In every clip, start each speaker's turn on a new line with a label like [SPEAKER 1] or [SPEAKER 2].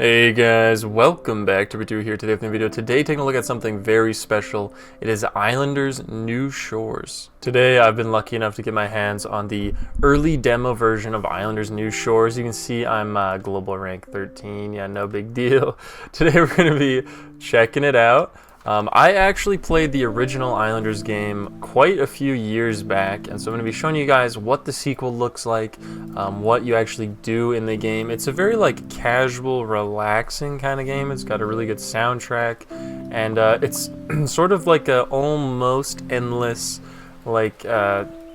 [SPEAKER 1] Hey guys, welcome back to Redo here today with a video. Today taking a look at something very special. It is Islanders New Shores. Today I've been lucky enough to get my hands on the early demo version of Islanders New Shores. You can see I'm global rank 13, yeah, no big deal. Today we're going to be checking it out. I actually played the original Islanders game quite a few years back, and so I'm going to be showing you guys what the sequel looks like, what you actually do in the game. It's a very casual, relaxing kind of game. It's got a really good soundtrack, and it's sort of like a almost endless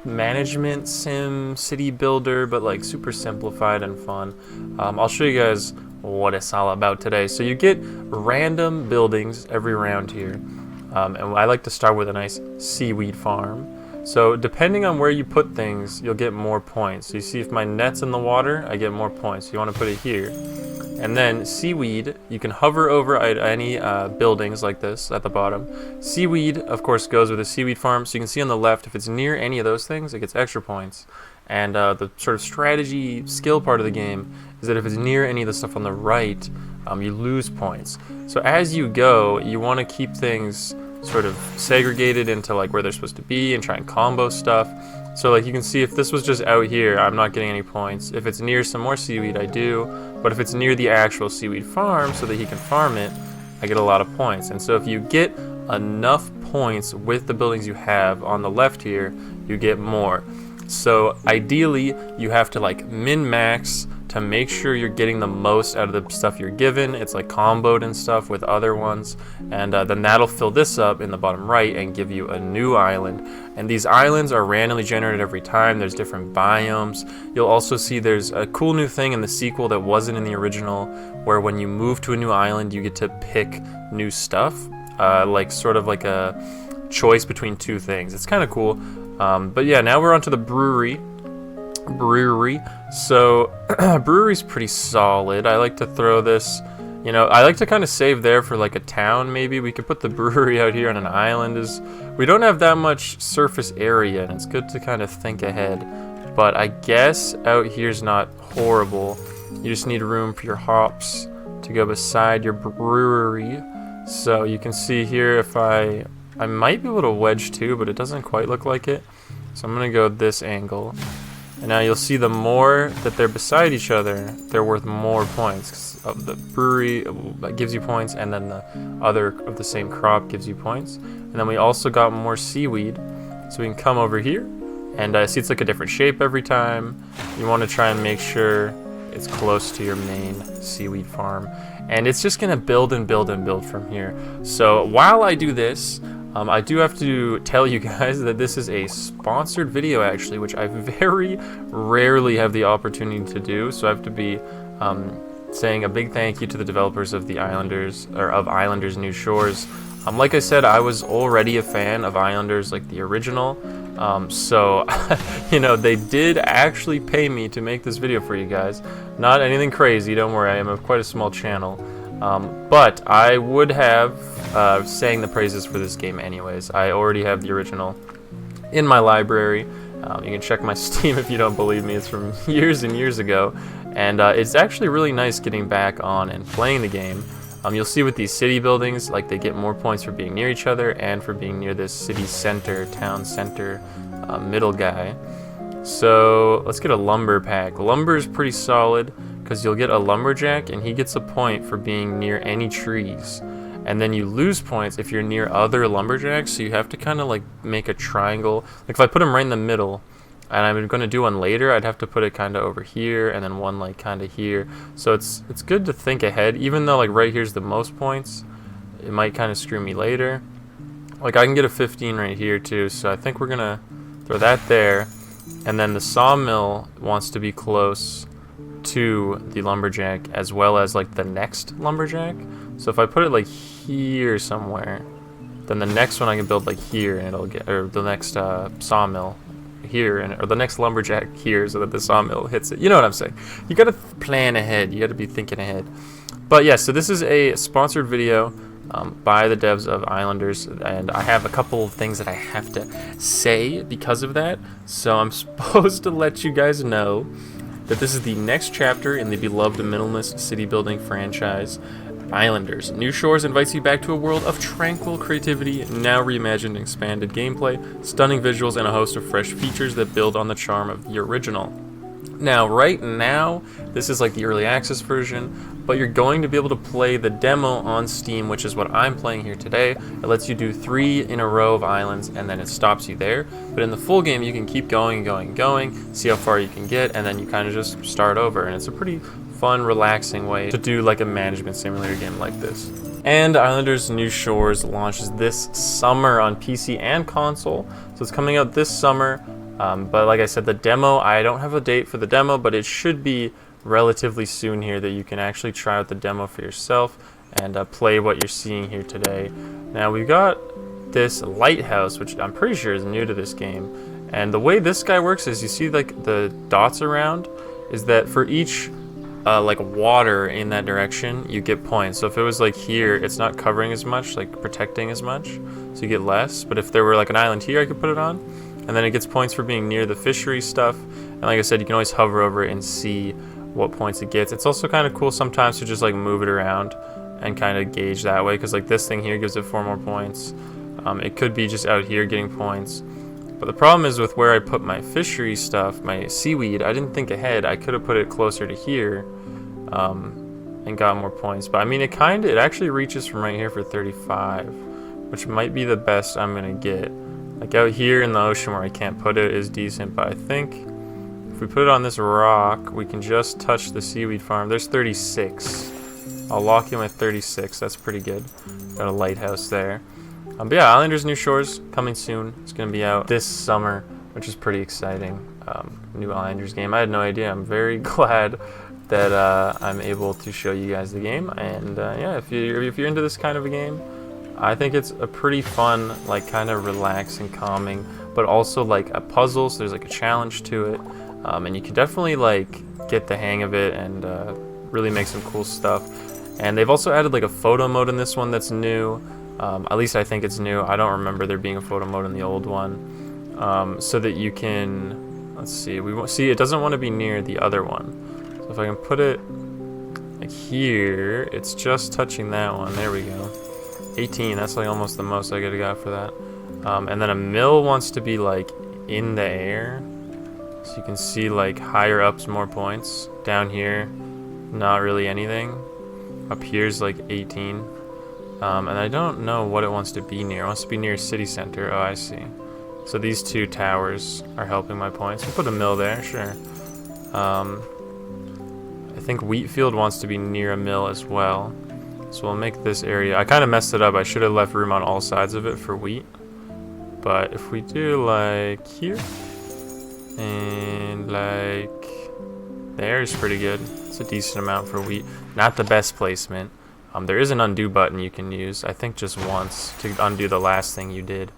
[SPEAKER 1] management sim city builder, but super simplified and fun. I'll show you guys what it's all about today. So you get random buildings every round here, and I like to start with a nice seaweed farm. So depending on where you put things, you'll get more points. So you see if my net's in the water, I get more points. So you want to put it here. And then seaweed, you can hover over any buildings like this at the bottom. Seaweed, of course, goes with a seaweed farm. So you can see on the left, if it's near any of those things, it gets extra points. And the sort of strategy skill part of the game is that if it's near any of the stuff on the right, you lose points. So as you go, you want to keep things sort of segregated into where they're supposed to be and try and combo stuff. So you can see if this was just out here, I'm not getting any points. If it's near some more seaweed, I do. But if it's near the actual seaweed farm so that he can farm it, I get a lot of points. And so if you get enough points with the buildings you have on the left here, you get more. So ideally, you have to min-max to make sure you're getting the most out of the stuff you're given. It's comboed and stuff with other ones, and then that'll fill this up in the bottom right and give you a new island. And these islands are randomly generated every time. There's different biomes. You'll also see there's a cool new thing in the sequel that wasn't in the original, where when you move to a new island, you get to pick new stuff, sort of like a choice between two things. It's kind of cool. But yeah, now we're onto the brewery. So brewery's pretty solid. I like to throw this, I like to kind of save there for a town. Maybe we could put the brewery out here on an island. We don't have that much surface area, and it's good to kind of think ahead. But I guess out here's not horrible. You just need room for your hops to go beside your brewery. So you can see here if I might be able to wedge too, but it doesn't quite look like it. So I'm gonna go this angle. And now you'll see the more that they're beside each other, they're worth more points. 'Cause of the brewery gives you points, and then the other of the same crop gives you points. And then we also got more seaweed. So we can come over here, and see it's a different shape every time. You want to try and make sure it's close to your main seaweed farm. And it's just gonna build and build and build from here. So while I do this, I do have to tell you guys that this is a sponsored video actually, which I very rarely have the opportunity to do. So I have to be saying a big thank you to the developers of the Islanders, or of Islanders New Shores. Like I said, I was already a fan of Islanders, the original. So they did actually pay me to make this video for you guys. Not anything crazy, don't worry, I am quite a small channel. But I would have sang the praises for this game anyways. I already have the original in my library. You can check my Steam if you don't believe me. It's from years and years ago. And it's actually really nice getting back on and playing the game. You'll see with these city buildings, they get more points for being near each other and for being near this city center, town center, middle guy. So let's get a lumber pack. Lumber is pretty solid because you'll get a lumberjack and he gets a point for being near any trees. And then you lose points if you're near other lumberjacks, so you have to kind of make a triangle. If I put them right in the middle, and I'm going to do one later, I'd have to put it kind of over here, and then one kind of here. So it's good to think ahead, even though right here's the most points. It might kind of screw me later. I can get a 15 right here too, so I think we're going to throw that there. And then the sawmill wants to be close to the lumberjack as well as the next lumberjack. So if I put it here somewhere, then the next one I can build here, and it'll get, or the next sawmill here, or the next lumberjack here, so that the sawmill hits it. You know what I'm saying? You gotta plan ahead. You gotta be thinking ahead. But yeah, so this is a sponsored video by the devs of Islanders, and I have a couple of things that I have to say because of that. So I'm supposed to let you guys know that this is the next chapter in the beloved minimalist city building franchise, Islanders. New Shores invites you back to a world of tranquil creativity, now reimagined and expanded gameplay, stunning visuals, and a host of fresh features that build on the charm of the original. Now, right now, this is like the early access version, but you're going to be able to play the demo on Steam, which is what I'm playing here today. It lets you do 3 in a row of islands, and then it stops you there. But in the full game, you can keep going and going and going, see how far you can get, and then you kind of just start over. And it's a pretty fun, relaxing way to do like a management simulator game like this. And Islanders New Shores launches this summer on PC and console, so it's coming out this summer. But like I said, the demo, I don't have a date for the demo, but it should be relatively soon here that you can actually try out the demo for yourself and play what you're seeing here today. Now we've got this lighthouse, which I'm pretty sure is new to this game. And the way this guy works is you see like the dots around is that for each like water in that direction, you get points. So if it was like here, it's not covering as much, like protecting as much, so you get less. But if there were like an island here, I could put it on. And then it gets points for being near the fishery stuff. And like I said, you can always hover over it and see what points it gets. It's also kind of cool sometimes to just like move it around and kind of gauge that way, because like this thing here gives it 4 more points. It could be just out here getting points. But the problem is with where I put my fishery stuff, my seaweed, I didn't think ahead. I could have put it closer to here and got more points. But I mean, it actually reaches from right here for 35, which might be the best I'm gonna get. Like out here in the ocean where I can't put it is decent, but I think if we put it on this rock, we can just touch the seaweed farm. There's 36. I'll lock in with 36. That's pretty good. Got a lighthouse there. But yeah, Islanders New Shores coming soon. It's going to be out this summer, which is pretty exciting. New Islanders game. I had no idea. I'm very glad that I'm able to show you guys the game. And yeah, if you're into this kind of a game, I think it's a pretty fun, like kind of relaxing, calming, but also like a puzzle, so there's like a challenge to it, and you can definitely like get the hang of it and really make some cool stuff. And they've also added like a photo mode in this one that's new. At least I think it's new. I don't remember there being a photo mode in the old one, so that you can, let's see, it doesn't want to be near the other one. So if I can put it like here, it's just touching that one. There we go. 18, that's like almost the most I could have got for that. And then a mill wants to be like in the air, so you can see like higher up's more points. Down here, not really anything. Up here's like 18. And I don't know what it wants to be near. It wants to be near city center. Oh, I see. So these 2 towers are helping my points. We'll put a mill there, sure. I think Wheatfield wants to be near a mill as well. So we'll make this area, I kind of messed it up. I should have left room on all sides of it for wheat. But if we do like here, and like there is pretty good. It's a decent amount for wheat. Not the best placement. There is an undo button you can use, I think just once, to undo the last thing you did.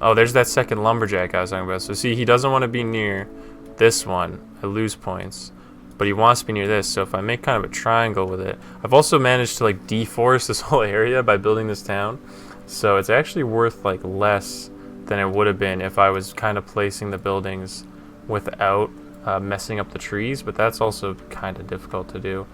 [SPEAKER 1] Oh, there's that second lumberjack I was talking about. So see, he doesn't want to be near this one. I lose points. But he wants to be near this, so if I make kind of a triangle with it. I've also managed to like deforest this whole area by building this town, so it's actually worth like less than it would have been if I was kind of placing the buildings without messing up the trees, but that's also kind of difficult to do.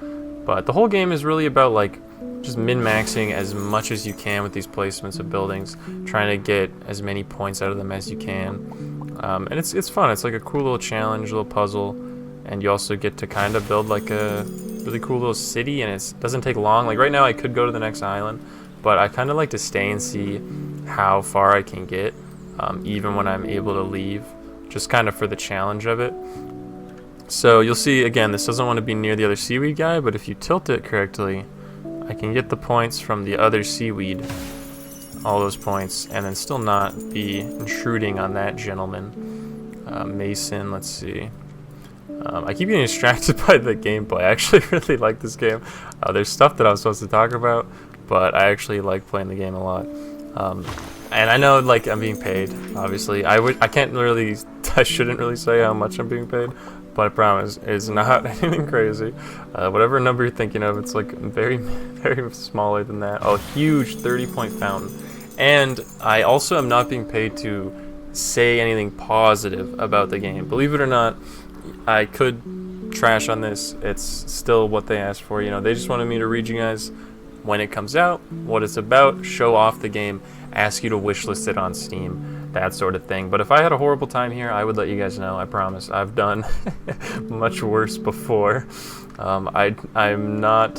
[SPEAKER 1] But the whole game is really about like just min-maxing as much as you can with these placements of buildings, trying to get as many points out of them as you can. And it's fun. It's like a cool little challenge, little puzzle. And you also get to kind of build like a really cool little city, and it doesn't take long. Like right now I could go to the next island, but I kind of like to stay and see how far I can get, even when I'm able to leave, just kind of for the challenge of it. So you'll see, again, this doesn't want to be near the other seaweed guy, but if you tilt it correctly, I can get the points from the other seaweed, all those points, and then still not be intruding on that gentleman. Mason, let's see. I keep getting distracted by the gameplay. I actually really like this game. There's stuff that I'm supposed to talk about, but I actually like playing the game a lot. And I know like I'm being paid, obviously. I shouldn't really say how much I'm being paid, but I promise it's not anything crazy. Whatever number you're thinking of, it's like very, very smaller than that. Oh, huge 30-point fountain. And I also am not being paid to say anything positive about the game. Believe it or not, I could trash on this. It's still what they asked for. You know, they just wanted me to read you guys when it comes out, what it's about, show off the game, ask you to wishlist it on Steam, that sort of thing. But if I had a horrible time here, I would let you guys know. I promise. I've done much worse before. I'm not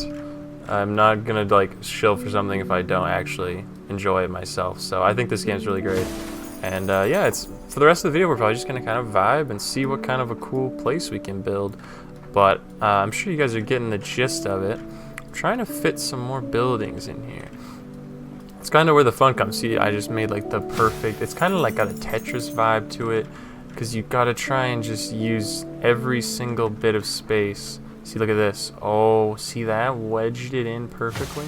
[SPEAKER 1] gonna like shill for something if I don't actually enjoy it myself. So I think this game's really great. And yeah, it's for the rest of the video, we're probably just gonna kind of vibe and see what kind of a cool place we can build. But I'm sure you guys are getting the gist of it. I'm trying to fit some more buildings in here. It's kind of where the fun comes. See, I just made like the perfect, it's kind of like got a Tetris vibe to it, because you gotta try and just use every single bit of space. See, look at this. Oh, see that? Wedged it in perfectly.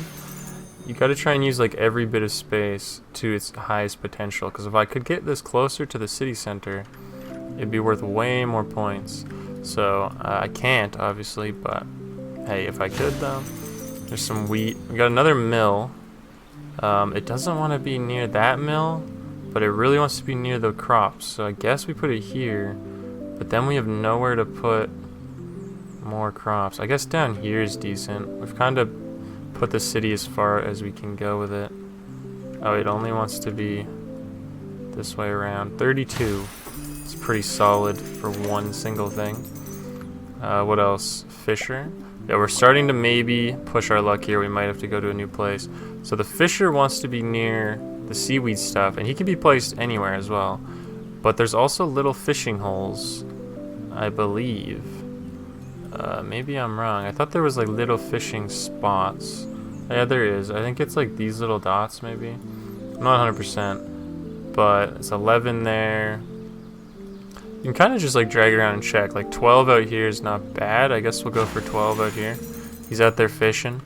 [SPEAKER 1] You gotta try and use like every bit of space to its highest potential, because if I could get this closer to the city center, it'd be worth way more points. So I can't, obviously, but hey, if I could though. There's some wheat. We got another mill. It doesn't want to be near that mill, but it really wants to be near the crops. So I guess we put it here, but then we have nowhere to put more crops. I guess down here is decent. We've kind of put the city as far as we can go with it. Oh, it only wants to be this way around. 32. It's pretty solid for one single thing. What else? Fisher. Yeah, we're starting to maybe push our luck here. We might have to go to a new place. So the fisher wants to be near the seaweed stuff, and he can be placed anywhere as well. But there's also little fishing holes, I believe. Maybe I'm wrong. I thought there was like little fishing spots. Yeah, there is. I think it's like these little dots, maybe. I'm not 100%, but it's 11 there. You can kind of just like drag around and check. Like 12 out here is not bad. I guess we'll go for 12 out here. He's out there fishing.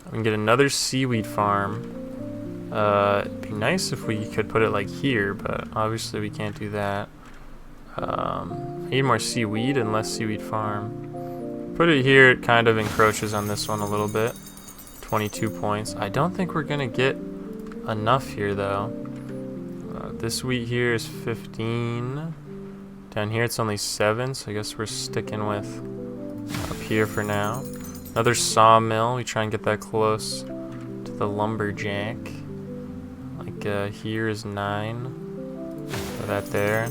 [SPEAKER 1] We can get another seaweed farm. It'd be nice if we could put it like here, but obviously we can't do that. I need more seaweed and less seaweed farm. Put it here, it kind of encroaches on this one a little bit. 22 points. I don't think we're gonna get enough here though. This wheat here is 15. Down here it's only 7, so I guess we're sticking with up here for now. Another sawmill. We try and get that close to the lumberjack. Like here is 9. Put that there.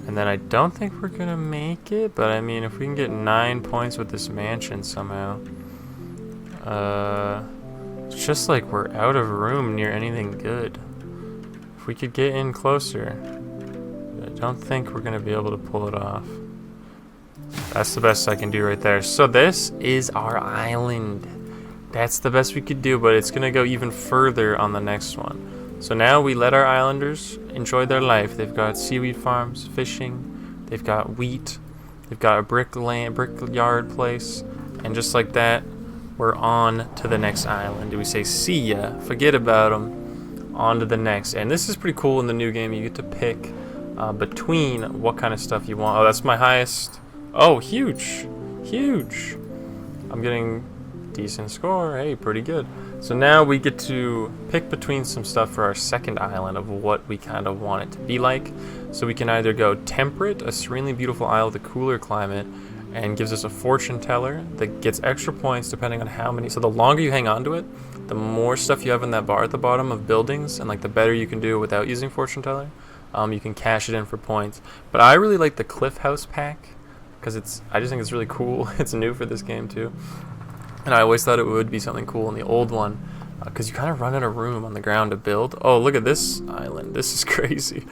[SPEAKER 1] And then I don't think we're gonna make it, but I mean, if we can get 9 points with this mansion somehow. It's just like we're out of room near anything good. If we could get in closer, I don't think we're gonna be able to pull it off. That's the best I can do right there. So this is our island. That's the best we could do, but it's gonna go even further on the next one. So now we let our islanders enjoy their life. They've got seaweed farms, fishing, they've got wheat, they've got a brickyard place, and just like that, we're on to the next island. We say see ya, forget about them, on to the next. And this is pretty cool in the new game. You get to pick between what kind of stuff you want. Oh, that's my highest. Oh, huge, huge. I'm getting decent score. Hey, pretty good. So now we get to pick between some stuff for our second island of what we kind of want it to be like. So we can either go temperate, a serenely beautiful isle with a cooler climate, and gives us a fortune teller that gets extra points depending on how many. So the longer you hang on to it, the more stuff you have in that bar at the bottom of buildings, and like the better you can do without using fortune teller. You can cash it in for points. But I really like the Cliff House pack because I just think it's really cool. It's new for this game too. And I always thought it would be something cool in the old one because you kind of run out of room on the ground to build. Oh, look at this island. This is crazy.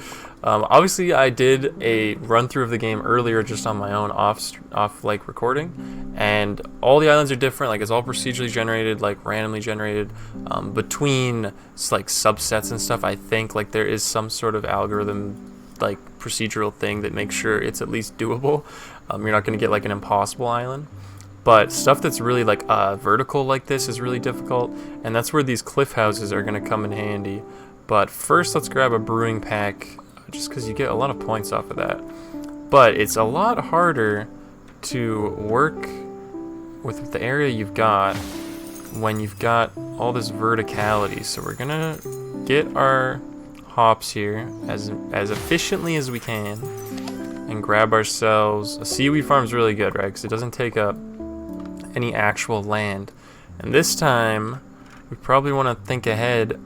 [SPEAKER 1] Obviously, I did a run through of the game earlier just on my own off like recording, and all the islands are different. Like it's all procedurally generated, like randomly generated between like subsets and stuff. I think like there is some sort of algorithm like procedural thing that makes sure it's at least doable. You're not going to get like an impossible island. But stuff that's really like vertical like this is really difficult, and that's where these cliff houses are going to come in handy. But first, let's grab a brewing pack, just because you get a lot of points off of that. But it's a lot harder to work with the area you've got when you've got all this verticality. So we're going to get our hops here as efficiently as we can. and grab ourselves a seaweed farm. Is really good, right? Because it doesn't take up any actual land. And this time, we probably want to think ahead.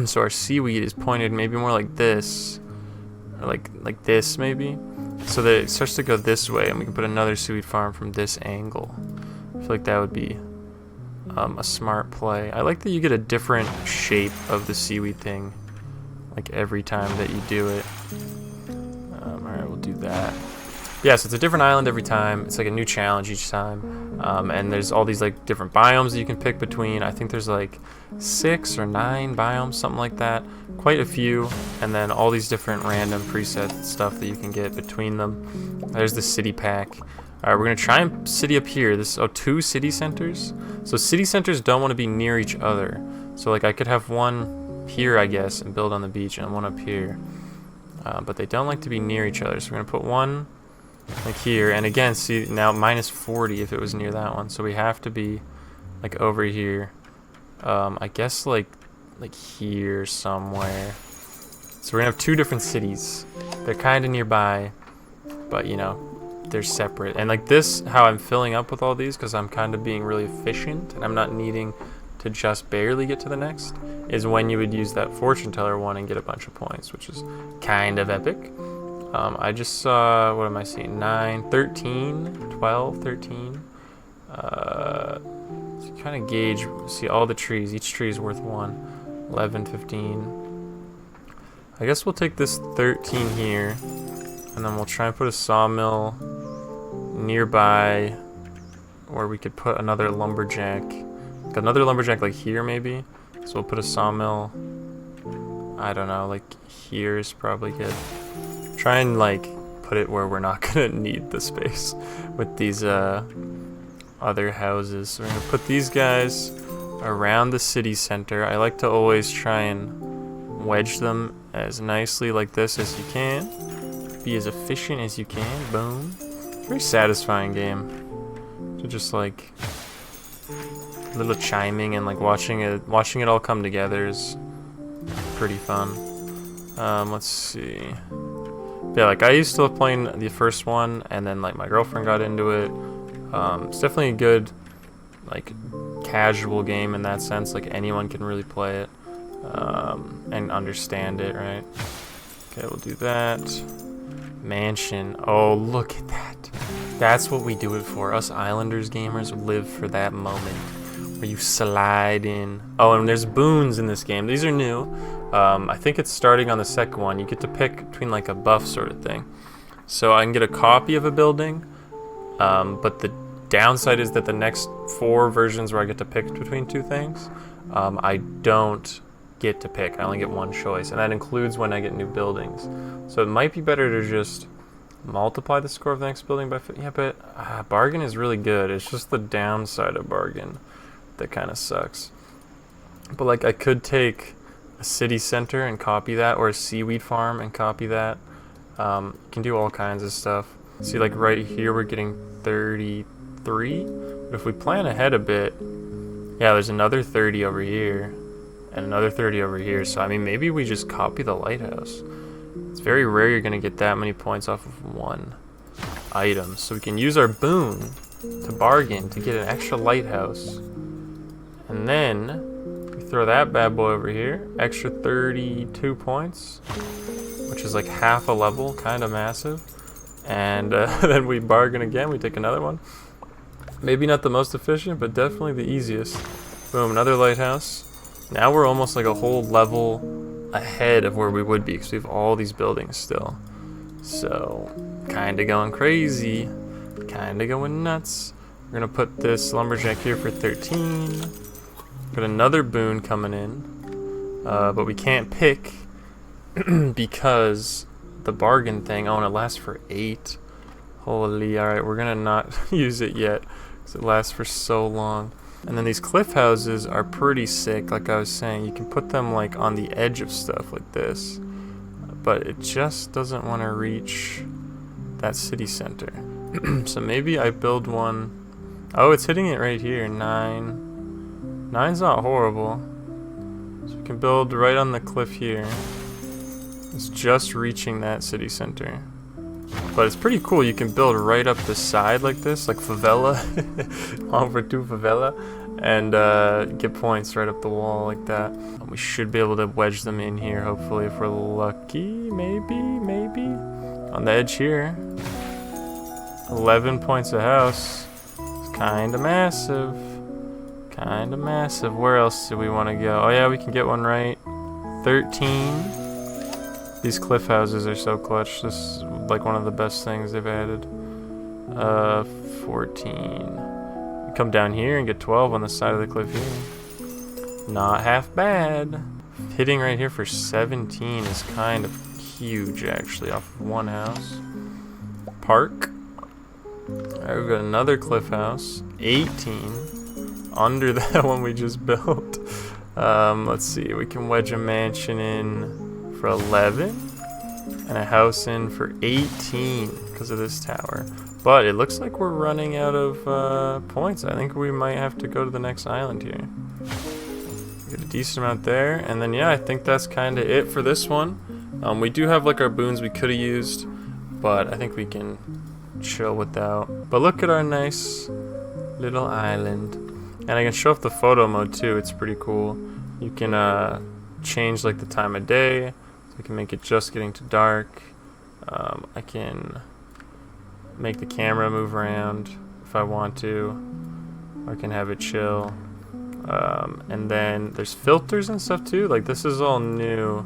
[SPEAKER 1] So our seaweed is pointed maybe more like this, or like this maybe, so that it starts to go this way, and we can put another seaweed farm from this angle. I feel like that would be a smart play. I like that you get a different shape of the seaweed thing, like every time that you do it. Alright, we'll do that. Yeah, so it's a different island every time. It's like a new challenge each time. And there's all these like different biomes that you can pick between. I think there's like 6 or 9 biomes, something like that. Quite a few. And then all these different random preset stuff that you can get between them. There's the city pack. Alright, we're gonna try and city up here. This 2 city centers. So city centers don't want to be near each other. So like I could have one here, I guess, and build on the beach, and one up here. But they don't like to be near each other. So we're gonna put one like here, and again, see now -40 if it was near that one. So we have to be like over here. I guess like here somewhere. So we're gonna have 2 different cities. They're kind of nearby, but you know, they're separate. And like this, how I'm filling up with all these, because I'm kind of being really efficient and I'm not needing to just barely get to the next, is when you would use that fortune teller one and get a bunch of points, which is kind of epic. I just saw, what am I seeing? 9, 13, 12, 13. So you kind of gauge, see all the trees. Each tree is worth 1. 11, 15. I guess we'll take this 13 here, and then we'll try and put a sawmill nearby where we could put another lumberjack. Another lumberjack like here maybe. So we'll put a sawmill, I don't know, like here is probably good. Try and like put it where we're not gonna need the space with these other houses. So we're gonna put these guys around the city center. I like to always try and wedge them as nicely like this as you can. Be as efficient as you can. Boom. Very satisfying game to just like a little chiming and like watching it all come together is pretty fun. Let's see. Yeah, like I used to love playing the first one, and then like my girlfriend got into it. It's definitely a good like casual game in that sense. Like anyone can really play it and understand it, right? Okay, we'll do that. Mansion. Oh, look at that. That's what we do it for. Us Islanders gamers live for that moment where you slide in. Oh, and there's boons in this game. These are new. I think it's starting on the second one. You get to pick between like a buff sort of thing. So I can get a copy of a building, but the downside is that the next 4 versions where I get to pick between 2 things, I don't get to pick. I only get 1 choice, and that includes when I get new buildings. So it might be better to just multiply the score of the next building by 50. Yeah, but bargain is really good. It's just the downside of bargain that kind of sucks. But like I could take a city center and copy that, or a seaweed farm and copy that. You can do all kinds of stuff. See, like right here we're getting 33, but if we plan ahead a bit, yeah, there's another 30 over here and another 30 over here. So I mean, maybe we just copy the lighthouse. It's very rare you're gonna get that many points off of 1 item, so we can use our boon to bargain to get an extra lighthouse, and then we throw that bad boy over here, extra 32 points, which is like half a level, kind of massive. And then we bargain again, we take another one. Maybe not the most efficient, but definitely the easiest. Boom, another lighthouse. Now we're almost like a whole level ahead of where we would be, because we have all these buildings still. So, kind of going crazy, kind of going nuts. We're going to put this lumberjack here for 13. Got another boon coming in, but we can't pick because the bargain thing, oh, and it lasts for 8. Holy, alright, we're gonna not use it yet because it lasts for so long. And then these cliff houses are pretty sick, like I was saying. You can put them like on the edge of stuff like this, but it just doesn't want to reach that city center. So maybe I build one. Oh, it's hitting it right here. 9. 9's not horrible. So we can build right on the cliff here. It's just reaching that city center. But it's pretty cool. You can build right up the side like this, like favela, over to favela, and get points right up the wall like that. We should be able to wedge them in here, hopefully, if we're lucky. Maybe. On the edge here. 11 points a house. It's kind of massive. Where else do we want to go? Oh yeah, we can get one right. 13. These cliff houses are so clutch. This is like one of the best things they've added. 14. Come down here and get 12 on the side of the cliff here. Not half bad. Hitting right here for 17 is kind of huge, actually, off of one house. Park. Alright, we've got another cliff house. 18. Under that one we just built. Let's see. We can wedge a mansion in for 11. And a house in for 18 because of this tower. But it looks like we're running out of points. I think we might have to go to the next island here. Get a decent amount there. And then, yeah, I think that's kind of it for this one. We do have like our boons we could have used, but I think we can chill without. But look at our nice little island. And I can show off the photo mode too. It's pretty cool. You can change like the time of day. So I can make it just getting to dark. I can make the camera move around if I want to. Or I can have it chill. And then there's filters and stuff too. Like this is all new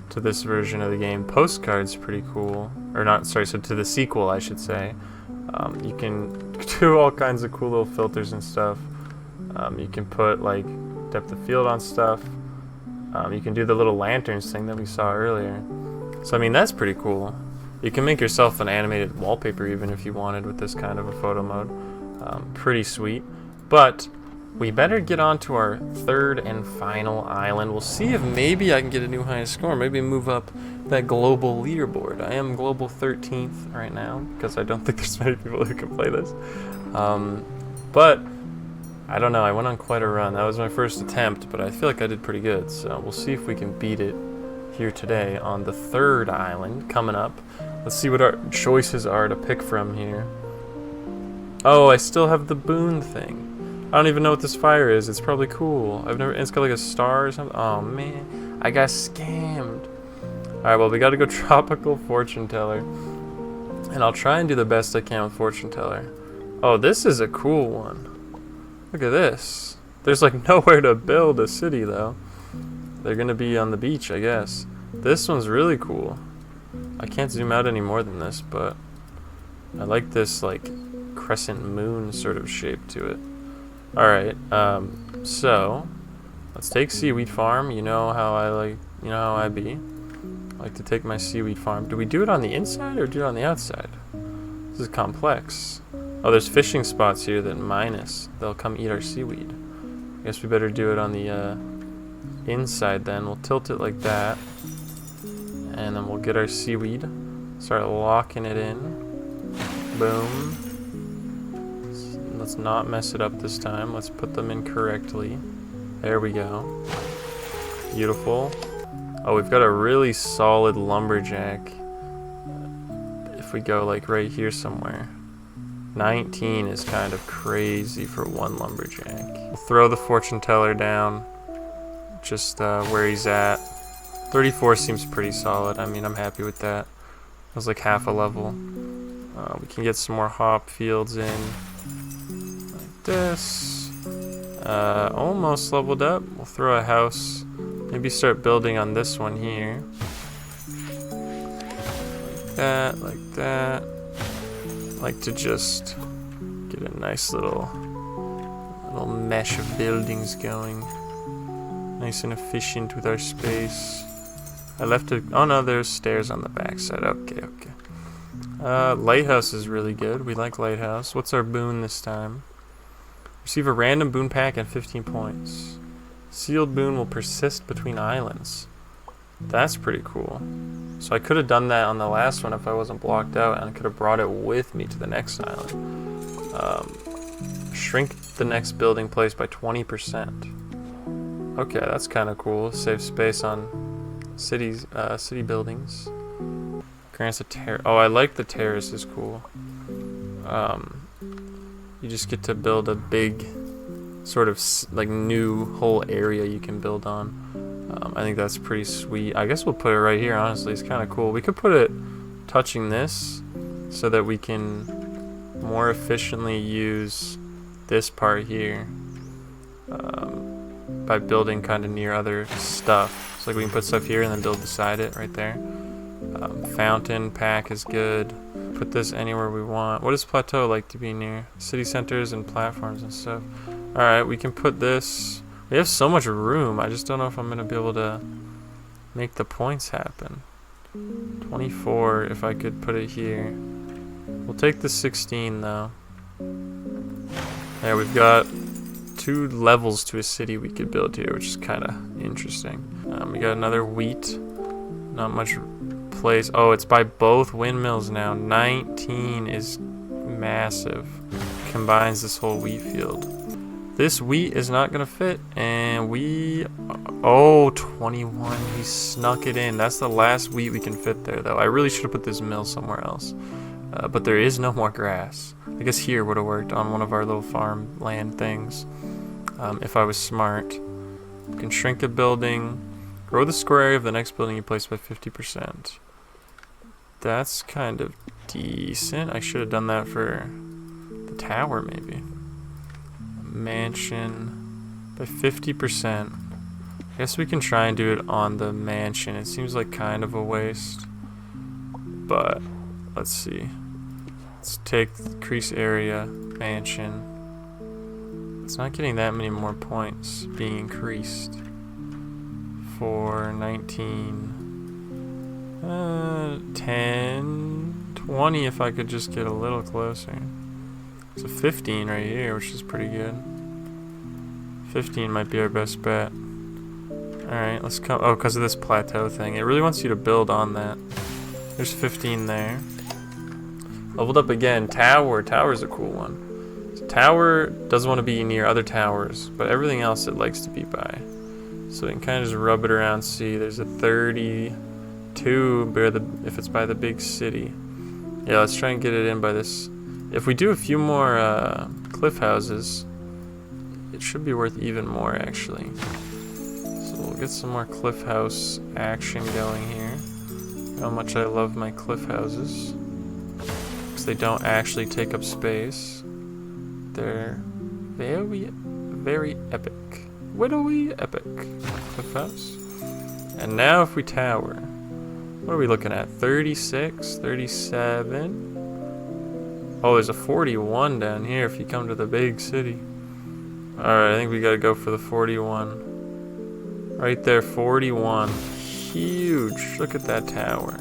[SPEAKER 1] to this version of the game. Postcards pretty cool. Or not, sorry, so to the sequel I should say. You can do all kinds of cool little filters and stuff. You can put like depth of field on stuff. You can do the little lanterns thing that we saw earlier. So I mean that's pretty cool. You can make yourself an animated wallpaper even if you wanted with this kind of a photo mode. Pretty sweet. But we better get on to our third and final island. We'll see if maybe I can get a new highest score. Maybe move up that global leaderboard. I am global 13th right now because I don't think there's many people who can play this. But I don't know. I went on quite a run. That was my first attempt, but I feel like I did pretty good. So we'll see if we can beat it here today on the third island coming up. Let's see what our choices are to pick from here. Oh, I still have the boon thing. I don't even know what this fire is. It's probably cool. It's got like a star or something. Oh man, I got scammed. Alright, well we gotta go tropical fortune teller. And I'll try and do the best I can with fortune teller. Oh, this is a cool one. Look at this. There's like nowhere to build a city though. They're gonna be on the beach, I guess. This one's really cool. I can't zoom out any more than this, but I like this like crescent moon sort of shape to it. Alright, so let's take seaweed farm. You know how I be. I like to take my seaweed farm. Do we do it on the inside or do it on the outside? This is complex. Oh, there's fishing spots here that minus. They'll come eat our seaweed. I guess we better do it on the inside then. We'll tilt it like that. And then we'll get our seaweed. Start locking it in. Boom. Let's not mess it up this time. Let's put them in correctly. There we go. Beautiful. Oh, we've got a really solid lumberjack. If we go like right here somewhere. 19 is kind of crazy for one lumberjack. We'll throw the fortune teller down. Just where he's at. 34 seems pretty solid. I mean, I'm happy with that. It was like half a level. We can get some more hop fields in. This almost leveled up. We'll throw a house, maybe start building on this one here, like that. Like to just get a nice little mesh of buildings going, nice and efficient with our space. I left it. Oh no, there's stairs on the backside. Okay. Lighthouse is really good. We like lighthouse. What's our boon this time? Receive a random boon pack and 15 points. Sealed boon will persist between islands. That's pretty cool. So I could have done that on the last one if I wasn't blocked out, and I could have brought it with me to the next island. Shrink the next building place by 20%. Okay, that's kind of cool. Save space on city buildings. Grants a terrace. Oh, I like the terrace is cool. You just get to build a big sort of like new whole area you can build on. I think that's pretty sweet. I guess we'll put it right here, honestly. It's kind of cool. We could put it touching this so that we can more efficiently use this part here by building kind of near other stuff. So like we can put stuff here and then build beside it right there. Fountain pack is good. Put this anywhere we want. What does plateau like to be near? City centers and platforms and stuff. Alright, we can put this. We have so much room. I just don't know if I'm going to be able to make the points happen. 24, if I could put it here. We'll take the 16 though. There, we've got 2 levels to a city we could build here, which is kind of interesting. We got another wheat. Not much place. Oh, it's by both windmills now. 19 is massive. Combines this whole wheat field. This wheat is not gonna fit, and we, oh, 21, we snuck it in. That's the last wheat we can fit there though. I really should have put this mill somewhere else, but there is no more grass. I guess here would have worked on one of our little farmland things, if I was smart. You can shrink a building, grow the square area of the next building you place by 50%. That's kind of decent. I should have done that for the tower maybe. Mansion by 50%. I guess we can try and do it on the mansion. It seems like kind of a waste, but let's see. Let's take increase area mansion. It's not getting that many more points being increased for 19, 10, 20 if I could just get a little closer. It's a 15 right here, which is pretty good. 15 might be our best bet. Alright, let's come. Oh, because of this plateau thing. It really wants you to build on that. There's 15 there. Leveled up again. Tower. Tower's a cool one. So tower doesn't want to be near other towers, but everything else it likes to be by. So we can kind of just rub it around, see. There's a 32 if it's by the big city. Yeah, let's try and get it in by this. If we do a few more cliff houses, it should be worth even more actually. So we'll get some more cliff house action going here. How much I love my cliff houses. Because they don't actually take up space. They're very, very epic. Widowy epic. Cliff house. And now if we tower, what are we looking at? 36, 37. Oh, there's a 41 down here if you come to the big city. Alright, I think we gotta go for the 41. Right there, 41. Huge. Look at that tower.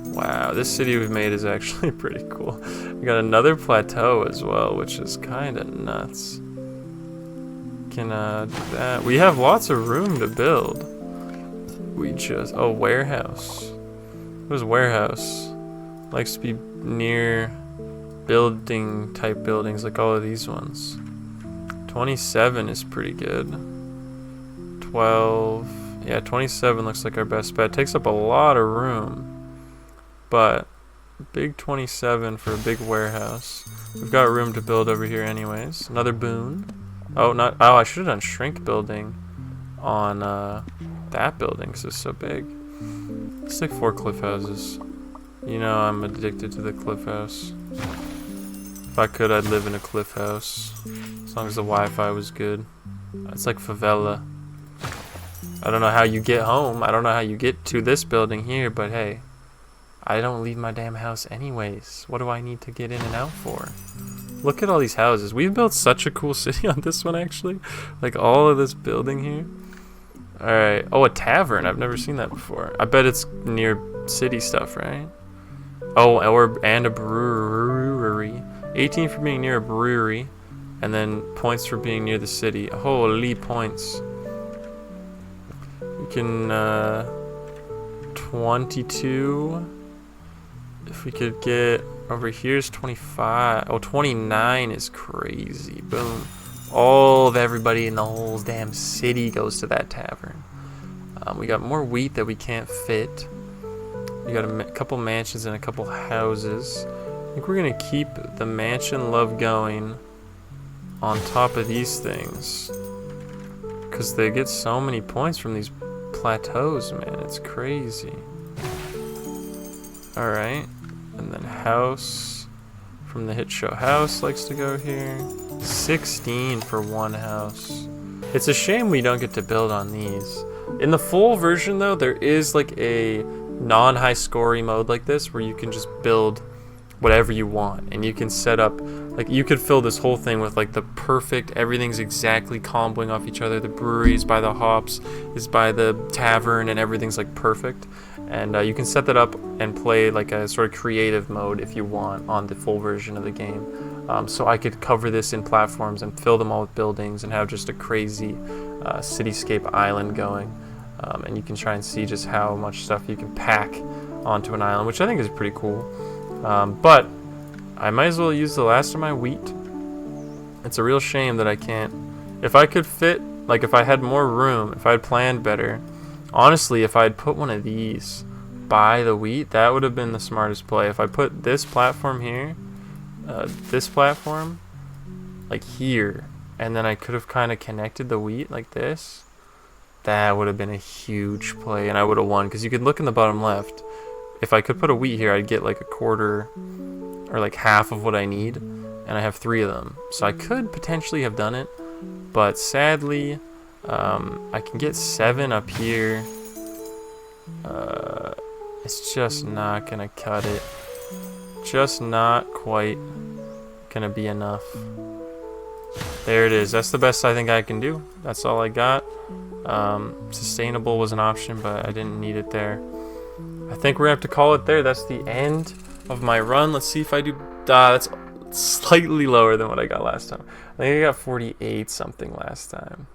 [SPEAKER 1] Wow, this city we've made is actually pretty cool. We got another plateau as well, which is kind of nuts. Can do that. We have lots of room to build. We just... Oh, warehouse. What is warehouse? Likes to be near... building type buildings like all of these ones. 27 is pretty good. 12, yeah, 27 looks like our best bet. Takes up a lot of room, but big 27 for a big warehouse. We've got room to build over here anyways. Another boon. Oh, I should have done shrink building on that building because it's so big. Let's take 4 cliff houses. You know I'm addicted to the cliff house. If I could, I'd live in a cliff house. As long as the Wi-Fi was good. It's like favela. I don't know how you get home. I don't know how you get to this building here, but hey. I don't leave my damn house anyways. What do I need to get in and out for? Look at all these houses. We've built such a cool city on this one, actually. Like, all of this building here. Alright. Oh, a tavern. I've never seen that before. I bet it's near city stuff, right? Oh, and a brewery. 18 for being near a brewery, and then points for being near the city. Holy points. We can 22. If we could get over here's 25. Oh, 29 is crazy. Boom. All of everybody in the whole damn city goes to that tavern. We got more wheat that we can't fit. You got a couple mansions and a couple houses. I think we're gonna keep the mansion love going on top of these things, because they get so many points from these plateaus, man. It's crazy. Alright. And then house from the hit show House likes to go here. 16 for one house. It's a shame we don't get to build on these. In the full version though, there is like a non-high scoring mode like this where you can just build whatever you want, and you can set up, like, you could fill this whole thing with like the perfect, everything's exactly comboing off each other. The brewery's by the hops, is by the tavern, and everything's like perfect. And you can set that up and play like a sort of creative mode if you want on the full version of the game. So I could cover this in platforms and fill them all with buildings and have just a crazy cityscape island going. And you can try and see just how much stuff you can pack onto an island, which I think is pretty cool. But I might as well use the last of my wheat. It's a real shame that I can't. If I could fit, like if I had more room, if I had planned better, honestly, if I had put one of these by the wheat, that would have been the smartest play. If I put this platform here, this platform, like here, and then I could have kind of connected the wheat like this, that would have been a huge play, and I would have won, because you could look in the bottom left. If I could put a wheat here, I'd get like a quarter or like half of what I need, and I have 3 of them. So I could potentially have done it, but sadly, I can get 7 up here. It's just not gonna cut it. Just not quite gonna be enough. There it is. That's the best I think I can do. That's all I got. Sustainable was an option, but I didn't need it there. I think we're gonna have to call it there. That's the end of my run. Let's see if I do. That's slightly lower than what I got last time. I think I got 48 something last time.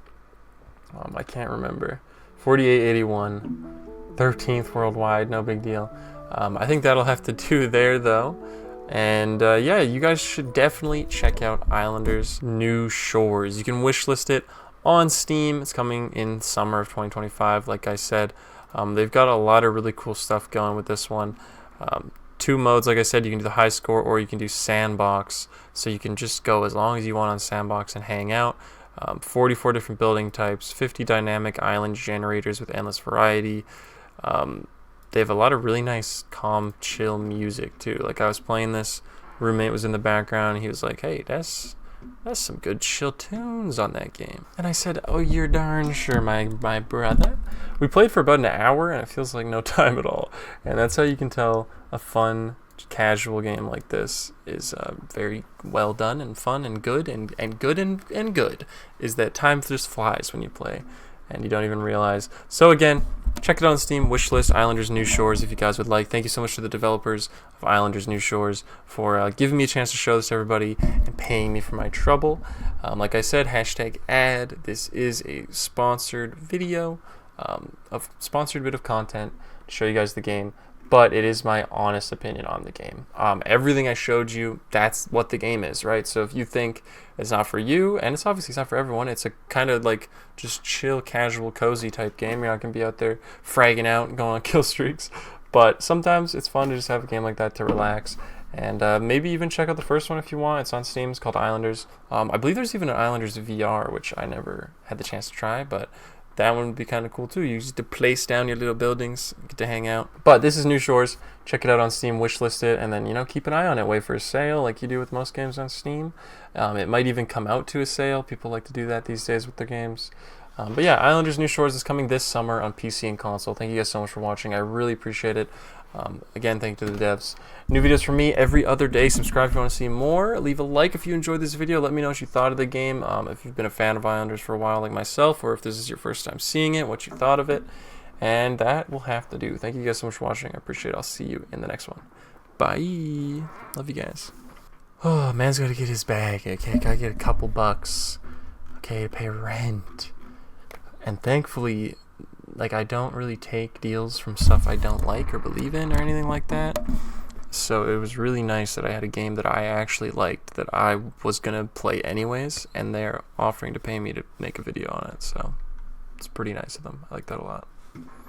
[SPEAKER 1] I can't remember. 48.81. 13th worldwide. No big deal. I think that'll have to do there though. And yeah, you guys should definitely check out Islanders New Shores. You can wishlist it on Steam. It's coming in summer of 2025, like I said. They've got a lot of really cool stuff going with this one. 2 modes, like I said, you can do the high score or you can do sandbox. So you can just go as long as you want on sandbox and hang out. 44 different building types, 50 dynamic island generators with endless variety. They have a lot of really nice, calm, chill music too. Like I was playing this, roommate was in the background, and he was like, "Hey, that's some good chill tunes on that game." And I said, "Oh, you're darn sure, my brother." We played for about an hour, and it feels like no time at all. And that's how you can tell a fun, casual game like this is very well done and fun and good and good. Is that time just flies when you play, and you don't even realize. So again, check it out on Steam, wishlist Islanders New Shores if you guys would like. Thank you so much to the developers of Islanders New Shores for giving me a chance to show this to everybody and paying me for my trouble. Like I said, hashtag ad. This is a sponsored video, a sponsored bit of content to show you guys the game, but it is my honest opinion on the game. Everything I showed you, that's what the game is, right? So if you think it's not for you, and it's obviously not for everyone, it's a kind of like just chill, casual, cozy type game. You're not going to be out there fragging out and going on kill streaks, but sometimes it's fun to just have a game like that to relax. And maybe even check out the first one if you want. It's on Steam. It's called Islanders. I believe there's even an Islanders VR, which I never had the chance to try, but that one would be kind of cool too. You just to place down your little buildings, get to hang out. But this is New Shores. Check it out on Steam, wishlist it, and then, you know, keep an eye on it. Wait for a sale like you do with most games on Steam. It might even come out to a sale. People like to do that these days with their games. But yeah, Islanders New Shores is coming this summer on PC and console. Thank you guys so much for watching. I really appreciate it. Again, thank you to the devs. New videos from me every other day. Subscribe if you want to see more. Leave a like if you enjoyed this video. Let me know what you thought of the game. If you've been a fan of Islanders for a while like myself, or if this is your first time seeing it, what you thought of it. And that will have to do. Thank you guys so much for watching. I appreciate it. I'll see you in the next one. Bye. Love you guys. Oh, man's got to get his bag. Okay, gotta get a couple bucks. Okay, to pay rent. And thankfully, like, I don't really take deals from stuff I don't like or believe in or anything like that. So it was really nice that I had a game that I actually liked, that I was going to play anyways, and they're offering to pay me to make a video on it. So it's pretty nice of them. I like that a lot.